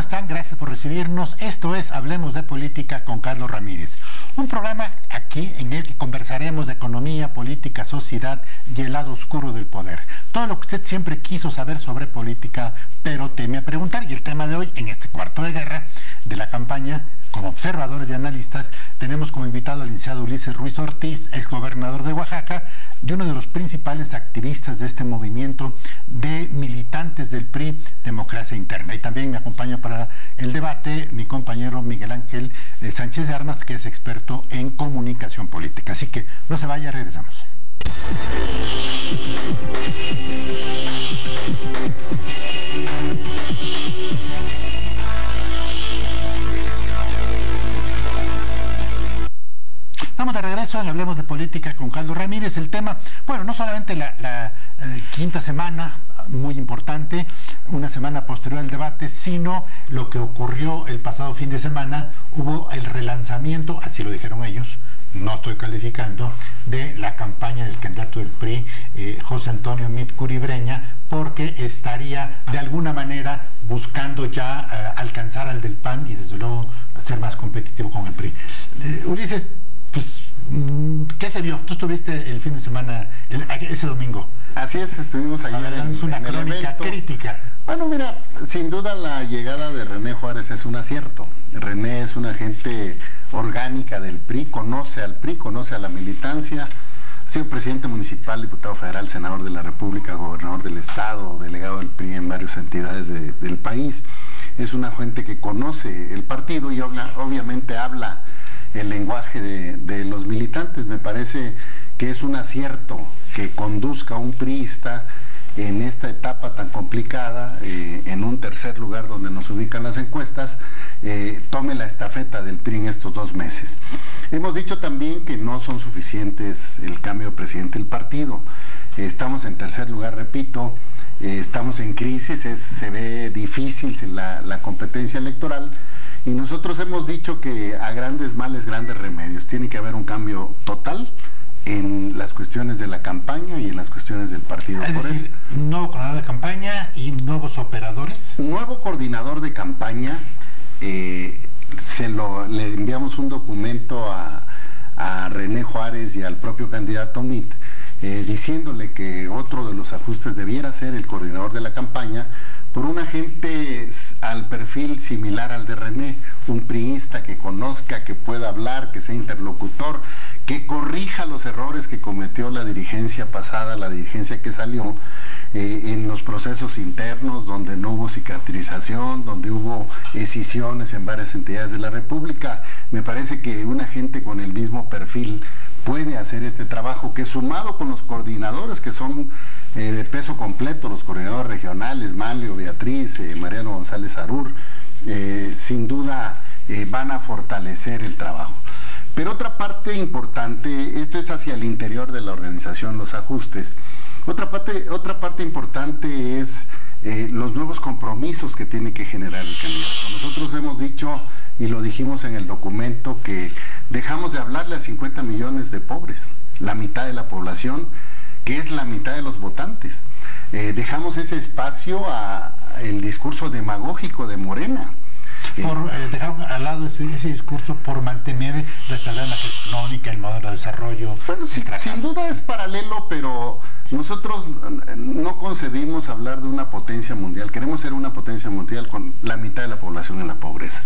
están? Gracias por recibirnos. Esto es Hablemos de Política con Carlos Ramírez. Un programa aquí en el que conversaremos de economía, política, sociedad y el lado oscuro del poder. Todo lo que usted siempre quiso saber sobre política, pero teme a preguntar. Y el tema de hoy, en este cuarto de guerra de la campaña, como observadores y analistas, tenemos como invitado al licenciado Ulises Ruiz Ortiz, exgobernador de Oaxaca, y uno de los principales activistas de este movimiento de militantes del PRI, Democracia Interna. Y también me acompaña para el debate mi compañero Miguel Ángel Sánchez de Armas, que es experto en comunicación política. Así que no se vaya, regresamos. Estamos de regreso en Hablemos de Política con Carlos Ramírez. El tema, bueno, no solamente la quinta semana, muy importante, una semana posterior al debate, sino lo que ocurrió el pasado fin de semana. Hubo el relanzamiento, así lo dijeron ellos, no estoy calificando, de la campaña del candidato del PRI, José Antonio Meade Curibreña, porque estaría de alguna manera buscando ya alcanzar al del PAN y desde luego ser más competitivo con el PRI. Ulises, pues, ¿qué se vio? Tú estuviste el fin de semana, ese domingo. Así es, estuvimos ayer en una crónica crítica. Bueno, mira, sin duda la llegada de René Juárez es un acierto. René es una gente orgánica del PRI, conoce al PRI, conoce a la militancia, ha sido presidente municipal, diputado federal, senador de la República, gobernador del estado, delegado del PRI en varias entidades del país. Es una gente que conoce el partido y obviamente habla el lenguaje de los militantes. Me parece que es un acierto que conduzca a un priista en esta etapa tan complicada, en un tercer lugar donde nos ubican las encuestas, tome la estafeta del PRI en estos 2 meses. Hemos dicho también que no son suficientes el cambio de presidente del partido. Estamos en tercer lugar, repito, estamos en crisis, se ve difícil la competencia electoral. Y nosotros hemos dicho que a grandes males, grandes remedios. Tiene que haber un cambio total en las cuestiones de la campaña y en las cuestiones del partido. Es decir, nuevo coordinador de campaña y nuevos operadores. Nuevo coordinador de campaña. Le enviamos un documento a René Juárez y al propio candidato Meade, diciéndole que otro de los ajustes debiera ser el coordinador de la campaña por una gente al perfil similar al de René, un priista que conozca, que pueda hablar, que sea interlocutor, que corrija los errores que cometió la dirigencia pasada, la dirigencia que salió, en los procesos internos, donde no hubo cicatrización, donde hubo escisiones en varias entidades de la República. Me parece que una gente con el mismo perfil puede hacer este trabajo, que sumado con los coordinadores que son de peso completo, los coordinadores regionales, Manlio, Beatriz, Mariano González Arur, sin duda van a fortalecer el trabajo. Pero otra parte importante, esto es hacia el interior de la organización, los ajustes. Otra parte importante es los nuevos compromisos que tiene que generar el candidato. Nosotros hemos dicho, y lo dijimos en el documento, que dejamos de hablarle a 50 millones de pobres, la mitad de la población, que es la mitad de los votantes. Dejamos ese espacio al discurso demagógico de Morena. Por dejar al lado ese discurso por mantener, restaurar la económica, el modelo de desarrollo. Bueno, sin duda es paralelo, pero nosotros no concebimos hablar de una potencia mundial. Queremos ser una potencia mundial con la mitad de la población en la pobreza.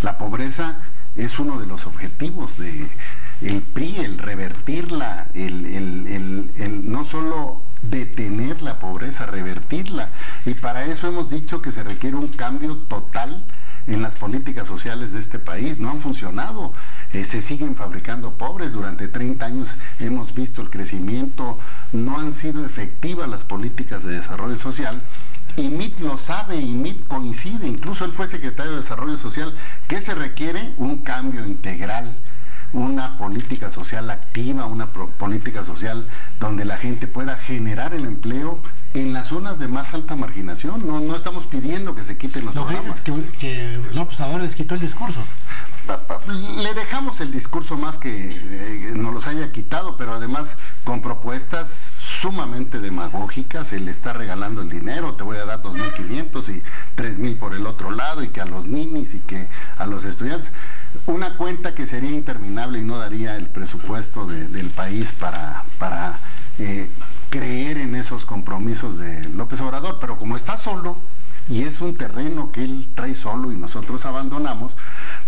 La pobreza es uno de los objetivos del PRI, el revertirla, no solo detener la pobreza, revertirla. Y para eso hemos dicho que se requiere un cambio total en las políticas sociales de este país. No han funcionado, se siguen fabricando pobres. Durante 30 años hemos visto el crecimiento, no han sido efectivas las políticas de desarrollo social, y Meade lo sabe, y Meade coincide, incluso él fue secretario de Desarrollo Social, que se requiere un cambio integral, una política social activa, una política social donde la gente pueda generar el empleo en las zonas de más alta marginación. No estamos pidiendo que se quiten los programas. Lo que dices que López Obrador les quitó el discurso. Le dejamos el discurso más que nos los haya quitado, pero además con propuestas sumamente demagógica, se le está regalando el dinero, te voy a dar 2.500 y 3.000 por el otro lado, y que a los ninis y que a los estudiantes, una cuenta que sería interminable y no daría el presupuesto del país para creer en esos compromisos de López Obrador. Pero como está solo, y es un terreno que él trae solo y nosotros abandonamos,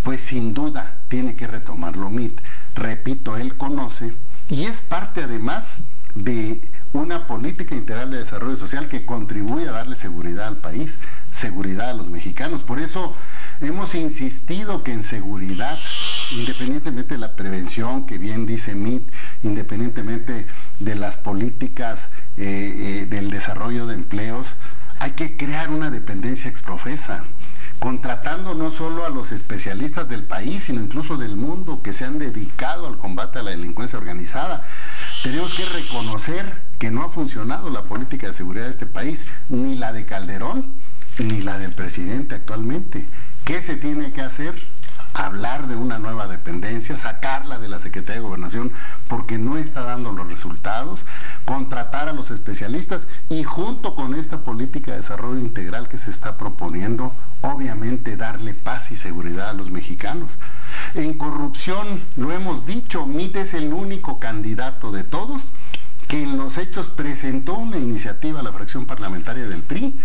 pues sin duda tiene que retomarlo MIT. Repito, él conoce, y es parte además de una política integral de desarrollo social que contribuye a darle seguridad al país, seguridad a los mexicanos. Por eso hemos insistido que en seguridad, independientemente de la prevención que bien dice MIT, independientemente de las políticas del desarrollo de empleos, hay que crear una dependencia exprofesa, contratando no solo a los especialistas del país, sino incluso del mundo, que se han dedicado al combate a la delincuencia organizada. Tenemos que reconocer que no ha funcionado la política de seguridad de este país, ni la de Calderón, ni la del presidente actualmente. ¿Qué se tiene que hacer? Hablar de una nueva dependencia, sacarla de la Secretaría de Gobernación porque no está dando los resultados, contratar a los especialistas y junto con esta política de desarrollo integral que se está proponiendo, obviamente darle paz y seguridad a los mexicanos. En corrupción, lo hemos dicho, MIT es el único candidato de todos que en los hechos presentó una iniciativa a la fracción parlamentaria del PRI.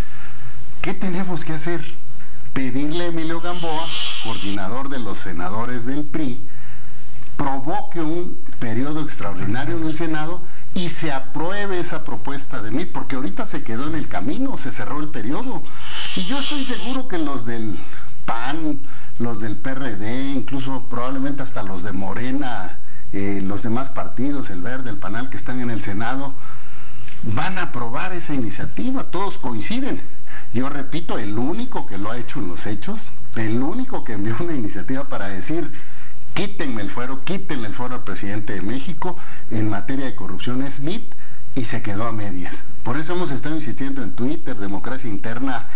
¿Qué tenemos que hacer? Pedirle a Emilio Gamboa, coordinador de los senadores del PRI, provoque un periodo extraordinario en el Senado y se apruebe esa propuesta de MIT, porque ahorita se quedó en el camino, se cerró el periodo. Y yo estoy seguro que los del PAN, los del PRD, incluso probablemente hasta los de Morena, los demás partidos, el Verde, el PANAL, que están en el Senado, van a aprobar esa iniciativa, todos coinciden. Yo repito, el único que lo ha hecho en los hechos, el único que envió una iniciativa para decir quítenle el fuero al presidente de México en materia de corrupción es MIT, y se quedó a medias. Por eso hemos estado insistiendo en Twitter, Democracia Interna,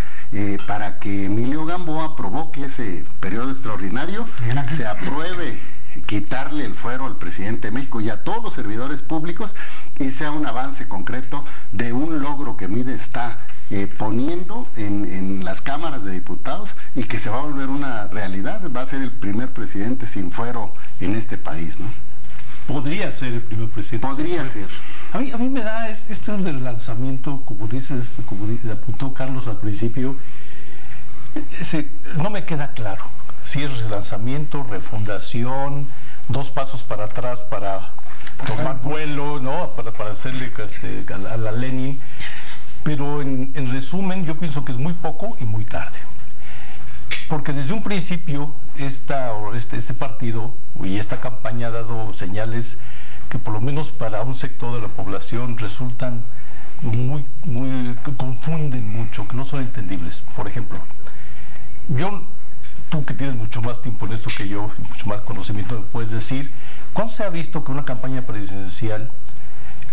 para que Emilio Gamboa provoque ese periodo extraordinario, se apruebe quitarle el fuero al presidente de México y a todos los servidores públicos, y sea un avance concreto de un logro que MIT está poniendo en las cámaras de diputados y que se va a volver una realidad. Va a ser el primer presidente sin fuero en este país, ¿no? Podría ser el primer presidente. Podría ser. A mí me da esto del lanzamiento, como apuntó Carlos al principio, no me queda claro si es relanzamiento, refundación, 2 pasos para atrás para tomar vuelo, ¿no? Para hacerle a la Lenin. Pero en resumen, yo pienso que es muy poco y muy tarde. Porque desde un principio este partido y esta campaña ha dado señales que por lo menos para un sector de la población resultan confunden mucho, que no son entendibles. Por ejemplo, tú que tienes mucho más tiempo en esto que yo, y mucho más conocimiento, me puedes decir, ¿cuándo se ha visto que una campaña presidencial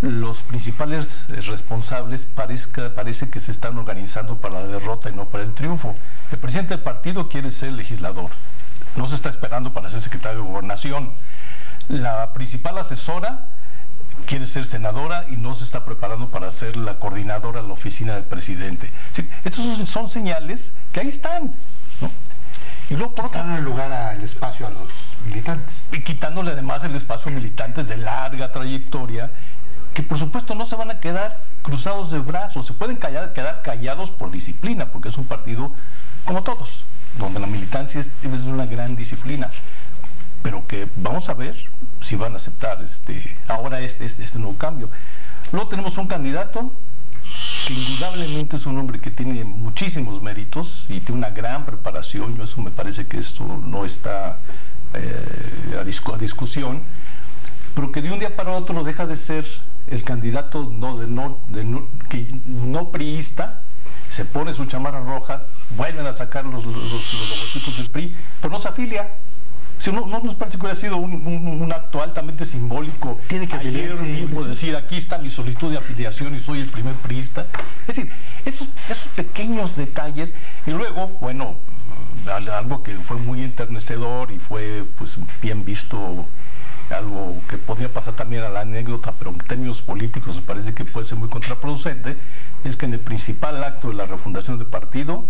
los principales responsables parece que se están organizando para la derrota y no para el triunfo? El presidente del partido quiere ser legislador, no se está esperando para ser secretario de Gobernación. La principal asesora quiere ser senadora y no se está preparando para ser la coordinadora de la oficina del presidente. Sí, estos son señales que ahí están, ¿no? Y luego quitando el lugar al espacio a los militantes. Y quitándole además el espacio a militantes de larga trayectoria, que por supuesto no se van a quedar cruzados de brazos, se pueden quedar callados por disciplina, porque es un partido como todos, donde la militancia es una gran disciplina, pero que vamos a ver si van a aceptar ahora este nuevo cambio. Luego tenemos un candidato que indudablemente es un hombre que tiene muchísimos méritos y tiene una gran preparación. Eso me parece que esto no está a discusión, pero que de un día para otro deja de ser el candidato no priista, se pone su chamarra roja, vuelven a sacar los logotipos del PRI, pero no se afilia. Si no nos parece que hubiera sido un acto altamente simbólico. Tiene que ayer mismo decir, aquí está mi solicitud de afiliación y soy el primer priista. Es decir, esos pequeños detalles. Y luego, bueno, algo que fue muy enternecedor y fue pues bien visto algo que podría pasar también a la anécdota, pero en términos políticos me parece que puede ser muy contraproducente, es que en el principal acto de la refundación del partido,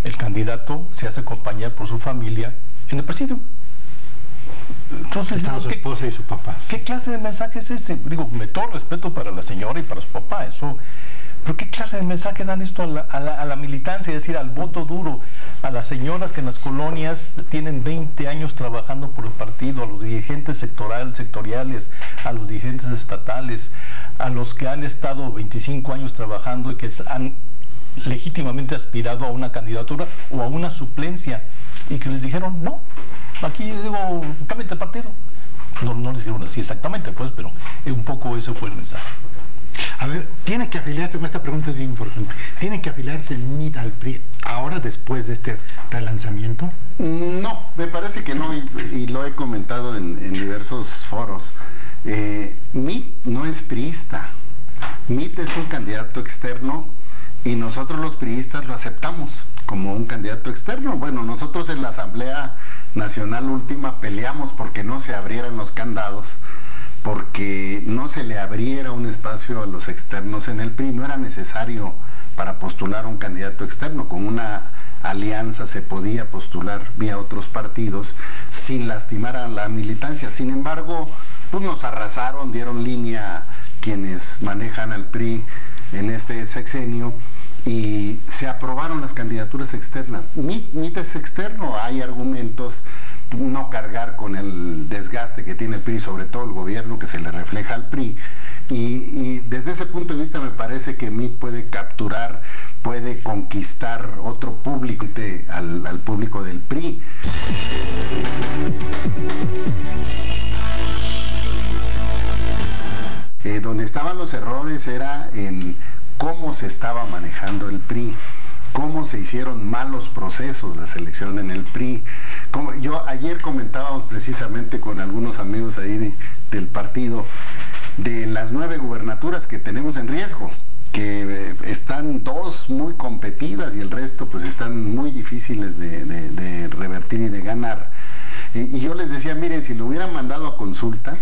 el candidato se hace acompañar por su familia en el presidio. Entonces, están su esposa y su papá. ¿Qué clase de mensaje es ese? Digo, todo respeto para la señora y para su papá, eso. Pero ¿qué clase de mensaje dan esto a la militancia, es decir, al voto duro, a las señoras que en las colonias tienen 20 años trabajando por el partido, a los dirigentes sectoriales, a los dirigentes estatales, a los que han estado 25 años trabajando y que han legítimamente aspirado a una candidatura o a una suplencia y que les dijeron, no, aquí digo, cámbiate de partido? No les dijeron así exactamente, pues, pero un poco ese fue el mensaje. A ver, ¿tiene que afiliarse? Esta pregunta es bien importante. ¿Tiene que afiliarse el MIT al PRI ahora, después de este relanzamiento? No, me parece que no, y lo he comentado en diversos foros. MIT no es priista. MIT es un candidato externo y nosotros los priistas lo aceptamos como un candidato externo. Bueno, nosotros en la Asamblea Nacional Última peleamos porque no se abrieran los candados, porque no se le abriera un espacio a los externos en el PRI. No era necesario para postular a un candidato externo. Con una alianza se podía postular vía otros partidos sin lastimar a la militancia. Sin embargo, pues nos arrasaron, dieron línea quienes manejan al PRI en este sexenio y se aprobaron las candidaturas externas. MIT es externo, hay argumentos, no cargar con el desgaste que tiene el PRI, sobre todo el gobierno que se le refleja al PRI, y desde ese punto de vista me parece que MIT puede capturar, puede conquistar otro público al público del PRI. Donde estaban los errores era en cómo se estaba manejando el PRI, cómo se hicieron malos procesos de selección en el PRI. Ayer comentábamos precisamente con algunos amigos ahí del partido de las 9 gubernaturas que tenemos en riesgo, que están 2 muy competidas y el resto pues están muy difíciles de revertir y de ganar. Y yo les decía, miren, si lo hubieran mandado a consulta,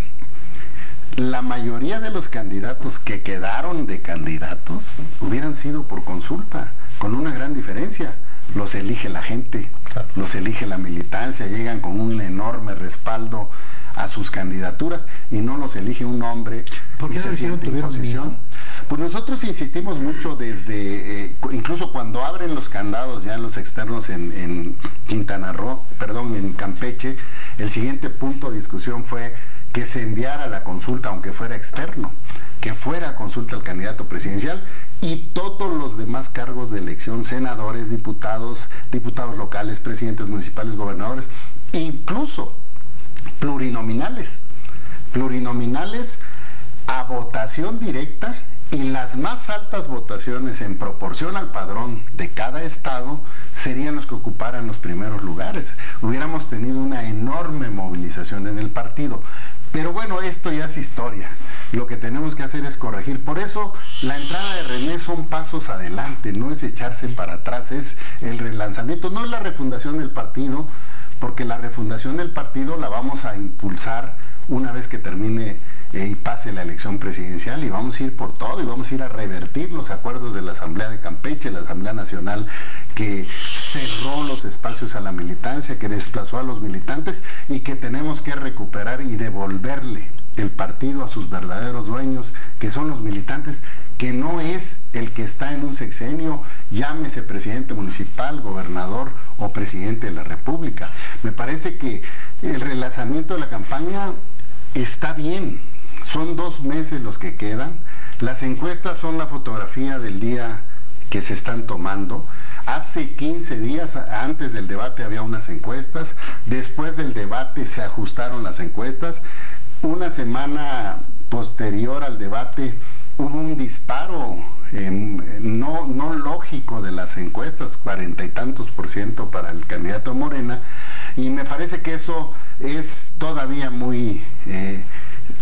la mayoría de los candidatos que quedaron de candidatos hubieran sido por consulta, con una gran diferencia. Los elige la gente, claro, los elige la militancia, llegan con un enorme respaldo a sus candidaturas y no los elige un hombre y se siente en posición. Pues nosotros insistimos mucho desde, incluso cuando abren los candados ya en los externos en en Campeche, el siguiente punto de discusión fue que se enviara la consulta, aunque fuera externo, que fuera consulta al candidato presidencial y todos los demás cargos de elección, senadores, diputados locales, presidentes municipales, gobernadores, incluso plurinominales a votación directa, y las más altas votaciones en proporción al padrón de cada estado serían los que ocuparan los primeros lugares. Hubiéramos tenido una enorme movilización en el partido. Pero bueno, esto ya es historia. Lo que tenemos que hacer es corregir. Por eso la entrada de René son pasos adelante, no es echarse para atrás, es el relanzamiento, no es la refundación del partido, porque la refundación del partido la vamos a impulsar una vez que termine y pase la elección presidencial, y vamos a ir por todo y vamos a ir a revertir los acuerdos de la Asamblea de Campeche, la Asamblea Nacional que cerró los espacios a la militancia, que desplazó a los militantes y que tenemos que recuperar y devolverle el partido a sus verdaderos dueños, que son los militantes, que no es el que está en un sexenio, llámese presidente municipal, gobernador o presidente de la República. Me parece que el relanzamiento de la campaña está bien. Son 2 meses los que quedan. Las encuestas son la fotografía del día que se están tomando. Hace 15 días antes del debate había unas encuestas, después del debate se ajustaron las encuestas. Una semana posterior al debate hubo un disparo no lógico de las encuestas, 40 y tantos % para el candidato Morena, y me parece que eso es todavía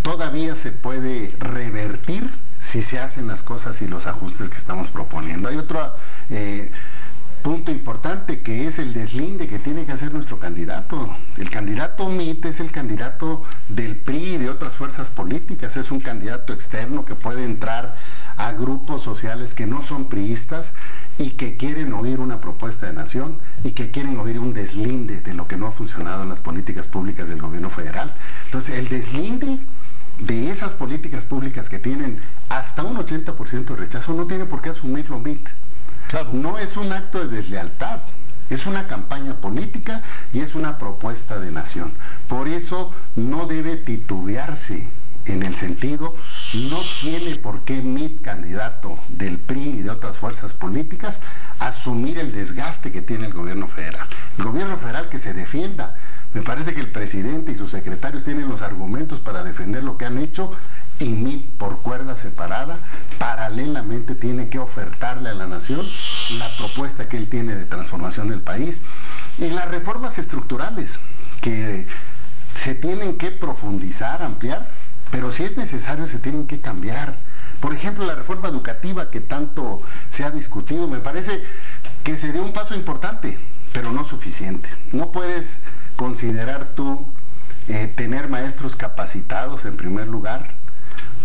todavía se puede revertir si se hacen las cosas y los ajustes que estamos proponiendo. Hay otro punto importante, que es el deslinde que tiene que hacer nuestro candidato. El candidato Mit es el candidato del PRI y de otras fuerzas políticas, es un candidato externo que puede entrar a grupos sociales que no son priistas y que quieren oír una propuesta de nación y que quieren oír un deslinde de lo que no ha funcionado en las políticas públicas del gobierno federal. Entonces, el deslinde de esas políticas públicas que tienen hasta un 80% de rechazo no tiene por qué asumirlo Mit. Claro. No es un acto de deslealtad, es una campaña política y es una propuesta de nación. Por eso no debe titubearse en el sentido, no tiene por qué Mit, candidato del PRI y de otras fuerzas políticas, asumir el desgaste que tiene el gobierno federal. El gobierno federal que se defienda. Me parece que el presidente y sus secretarios tienen los argumentos para defender lo que han hecho, y Mit, por cuerda separada, paralelamente tiene que ofertarle a la nación la propuesta que él tiene de transformación del país y las reformas estructurales que se tienen que profundizar, ampliar, pero si es necesario se tienen que cambiar. Por ejemplo, la reforma educativa que tanto se ha discutido, me parece que se dio un paso importante, pero no suficiente. No puedes considerar tú tener maestros capacitados en primer lugar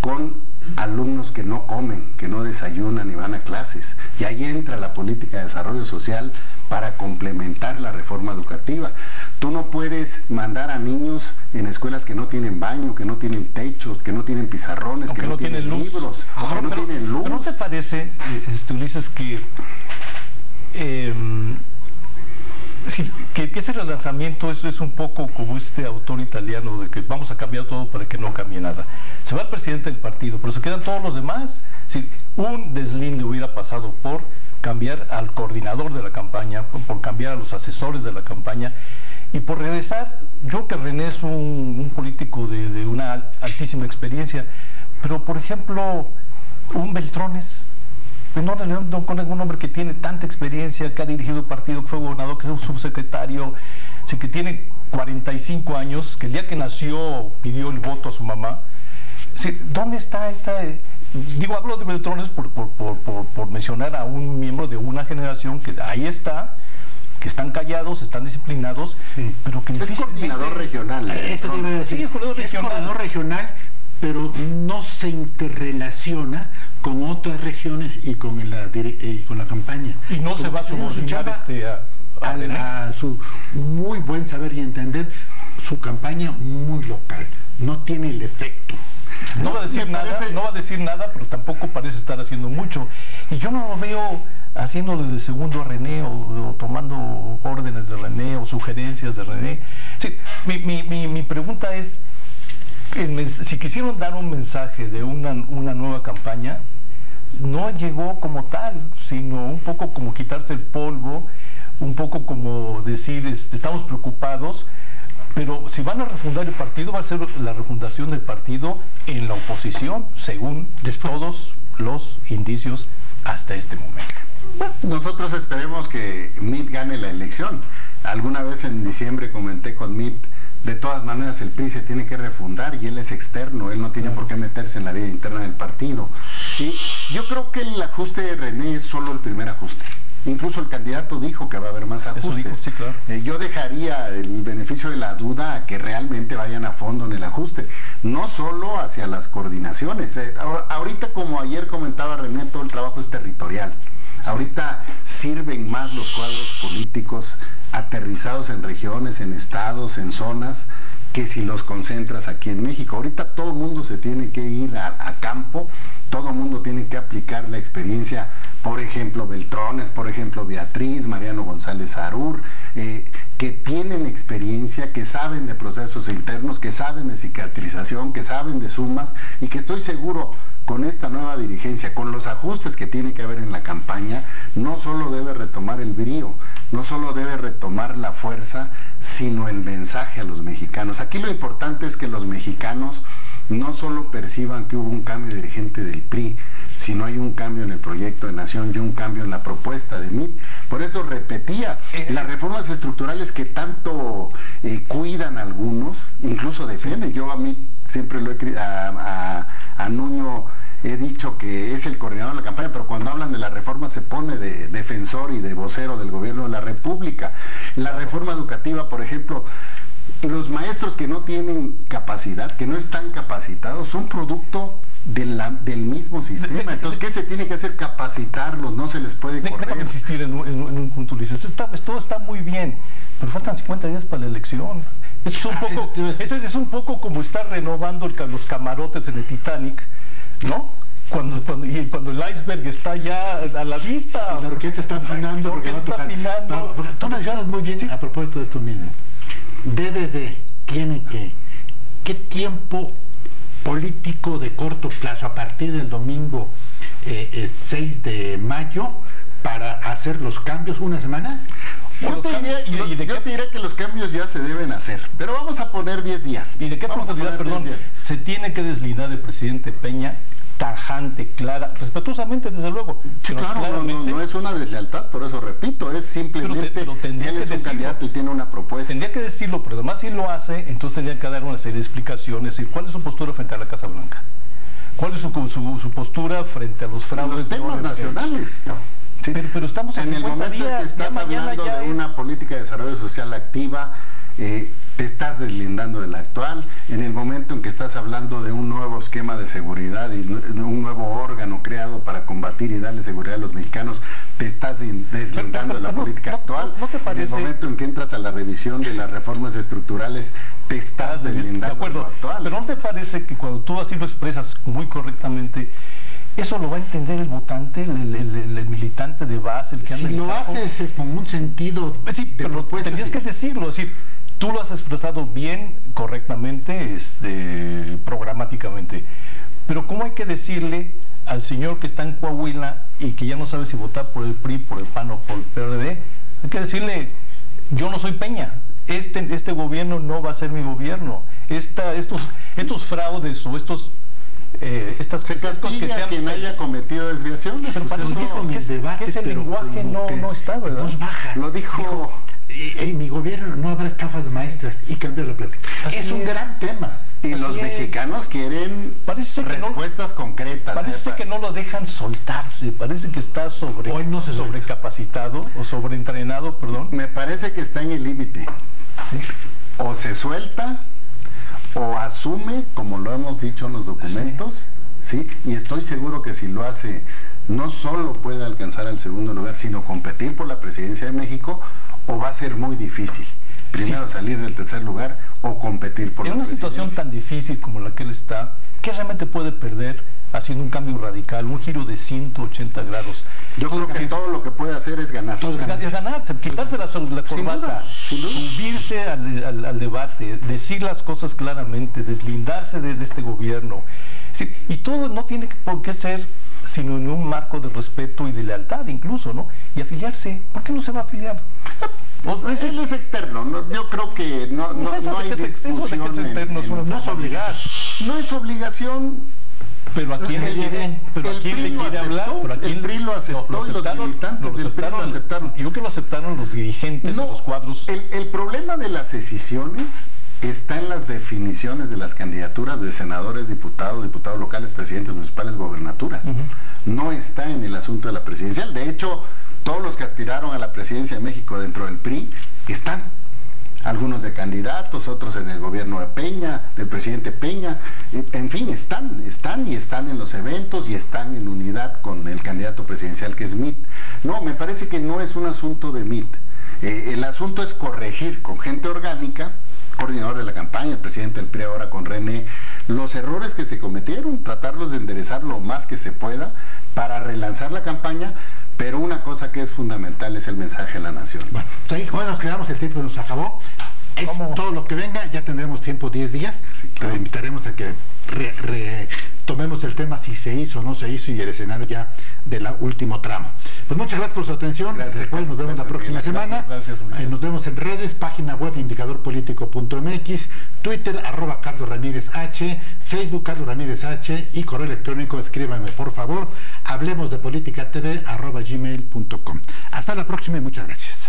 con alumnos que no comen, que no desayunan ni van a clases. Y ahí entra la política de desarrollo social para complementar la reforma educativa. Tú no puedes mandar a niños en escuelas que no tienen baño, que no tienen techos, que no tienen pizarrones, que no tienen libros, que no tienen luz. ¿Pero no te parece, Ulises, que ese relanzamiento es un poco como este autor italiano de que vamos a cambiar todo para que no cambie nada? Se va el presidente del partido, pero se quedan todos los demás. Un deslinde hubiera pasado por cambiar al coordinador de la campaña, por cambiar a los asesores de la campaña y por regresar. Yo creo que René es un político de una altísima experiencia, pero por ejemplo, un Beltrones, no con algún hombre que tiene tanta experiencia, que ha dirigido el partido, que fue gobernador, que es un subsecretario, que tiene 45 años, que el día que nació pidió el voto a su mamá. ¿Dónde está esta? Digo, hablo de Beltrones por mencionar a un miembro de una generación que ahí está, que están callados, están disciplinados, sí, pero que es coordinador regional. Sí, es coordinador regional, pero no se interrelaciona con otras regiones y con la campaña. Y no se va a subordinar a su muy buen saber y entender, su campaña muy local, no tiene el efecto. No va a decir nada, pero tampoco parece estar haciendo mucho. Y yo no lo veo haciéndole de segundo a René o tomando órdenes de René o sugerencias de René. Sí, mi pregunta es, si quisieron dar un mensaje de una nueva campaña, no llegó como tal, sino un poco como quitarse el polvo, un poco como decir, estamos preocupados, pero si van a refundar el partido, va a ser la refundación del partido en la oposición, según todos los indicios hasta este momento. Bueno, nosotros esperemos que Mit gane la elección. Alguna vez en diciembre comenté con Mit, de todas maneras el PRI se tiene que refundar y él es externo, él no tiene por qué meterse en la vida interna del partido. Y yo creo que el ajuste de René es solo el primer ajuste. Incluso el candidato dijo que va a haber más ajustes. Dijo, sí, claro. Yo dejaría el beneficio de la duda a que realmente vayan a fondo en el ajuste, no solo hacia las coordinaciones. Ahorita, como ayer comentaba René, todo el trabajo es territorial. Ahorita sirven más los cuadros políticos aterrizados en regiones, en estados, en zonas, que si los concentras aquí en México. Ahorita todo el mundo se tiene que ir a campo, todo el mundo tiene que aplicar la experiencia, por ejemplo Beltrones, por ejemplo Beatriz, Mariano González Arur, que tienen experiencia, que saben de procesos internos, que saben de cicatrización, que saben de sumas, y que estoy seguro con esta nueva dirigencia, con los ajustes que tiene que haber en la campaña, no solo debe retomar el brío, no solo debe retomar la fuerza, sino el mensaje a los mexicanos. Aquí lo importante es que los mexicanos no solo perciban que hubo un cambio dirigente del PRI, sino hay un cambio en el proyecto de nación y un cambio en la propuesta de Mit. Por eso repetía, las reformas estructurales que tanto cuidan algunos, incluso defienden. Yo a Mit siempre lo he a Nuño he dicho que es el coordinador de la campaña, pero cuando hablan de la reforma se pone de defensor y de vocero del gobierno de la República. La reforma educativa, por ejemplo, los maestros que no tienen capacidad, que no están capacitados, son producto del mismo sistema. Entonces, ¿qué se tiene que hacer? Capacitarlos, no se les puede correr. Déjame insistir en un punto, Ulises. Todo está muy bien, pero faltan 50 días para la elección. Esto es un poco como estar renovando los camarotes en el Titanic, ¿no? Cuando el iceberg está ya a la vista. La orquesta está afinando. La orquesta está afinando. Tú mencionas muy bien, a propósito de esto mismo. ¿Qué tiempo político de corto plazo a partir del domingo 6 de mayo para hacer los cambios? ¿Una semana? Yo te diría que los cambios ya se deben hacer, pero vamos a poner 10 días. ¿Y de qué profundidad, se tiene que deslindar del presidente Peña? Tajante, clara, respetuosamente, desde luego. Sí, claro, no es una deslealtad, por eso repito, es simplemente él es un candidato y tiene una propuesta. Tendría que decirlo, pero además si lo hace, entonces tendría que dar una serie de explicaciones, es decir, ¿cuál es su postura frente a la Casa Blanca? ¿Cuál es su postura frente a los fraudes? Los temas nacionales. Sí. Pero estamos en el momento días, que estás hablando de una política de desarrollo social activa, te estás deslindando del actual. En el momento en que estás hablando de un nuevo esquema de seguridad y un nuevo órgano creado para combatir y darle seguridad a los mexicanos, te estás deslindando de la política actual. ¿No te parece? En el momento en que entras a la revisión de las reformas estructurales, te estás deslindando de lo actual. Pero ¿no te parece que cuando tú así lo expresas muy correctamente, eso lo va a entender el votante, el militante de base, el que anda si lo haces con un sentido sí, de pero propuesta, tenías que decirlo, es decir, tú lo has expresado bien, correctamente, programáticamente, pero ¿cómo hay que decirle al señor que está en Coahuila y que ya no sabe si votar por el PRI, por el PAN o por el PRD? Hay que decirle, yo no soy Peña, este gobierno no va a ser mi gobierno, estos fraudes o estas se castiga a quien haya cometido desviaciones. Pero parece que ese lenguaje no está, ¿verdad? Nos baja. Lo dijo. En mi gobierno no habrá estafas maestras y cambia la plática. Es un gran tema. Y los mexicanos quieren respuestas concretas. Parece que no lo dejan soltarse, parece que está sobrecapacitado o sobreentrenado, perdón. Me parece que está en el límite. ¿Sí? O se suelta o asume, como lo hemos dicho en los documentos, ¿sí? Y estoy seguro que si lo hace, no solo puede alcanzar el segundo lugar, sino competir por la presidencia de México, o va a ser muy difícil. Primero salir del tercer lugar o competir por la presidencia. En una situación tan difícil como la que él está, ¿qué realmente puede perder haciendo un cambio radical, un giro de 180 grados? Yo creo que todo lo que puede hacer es ganar. Es ganarse, quitarse la corbata, subirse al debate, decir las cosas claramente, deslindarse de este gobierno. Sí, y todo no tiene por qué ser sino en un marco de respeto y de lealtad incluso, ¿no? Y afiliarse. ¿Por qué no se va a afiliar? Él es externo, ¿no? Yo creo que no hay discusión. No es obligar. No es obligación. Pero a quién le quiere hablar. El PRI lo aceptó y los militantes del PRI lo aceptaron. Yo creo que lo aceptaron los dirigentes de los cuadros. El problema de las decisiones está en las definiciones de las candidaturas de senadores, diputados locales, presidentes municipales, gobernaturas. No está en el asunto de la presidencial. De hecho, todos los que aspiraron a la presidencia de México dentro del PRI están. Algunos de candidatos, otros en el gobierno de Peña, del presidente Peña, en fin, están en los eventos y están en unidad con el candidato presidencial que es Mitt. No, me parece que no es un asunto de Mitt. El asunto es corregir con gente orgánica, coordinador de la campaña, el presidente del PRI ahora con René, los errores que se cometieron, tratarlos de enderezar lo más que se pueda para relanzar la campaña, pero una cosa que es fundamental es el mensaje a la nación. Bueno, entonces, nos quedamos, el tiempo nos acabó. Es todo lo que venga, ya tendremos tiempo 10 días. Sí, claro. Te invitaremos a que tomemos el tema si se hizo o no se hizo y el escenario ya del último tramo. Pues muchas gracias por su atención. Recuerden, nos vemos la próxima semana. Gracias. Nos vemos en redes, página web indicadorpolitico.mx, Twitter @Carlos Ramírez H, Facebook Carlos Ramírez H y correo electrónico, escríbame por favor, hablemos de política TV @gmail.com. Hasta la próxima y muchas gracias.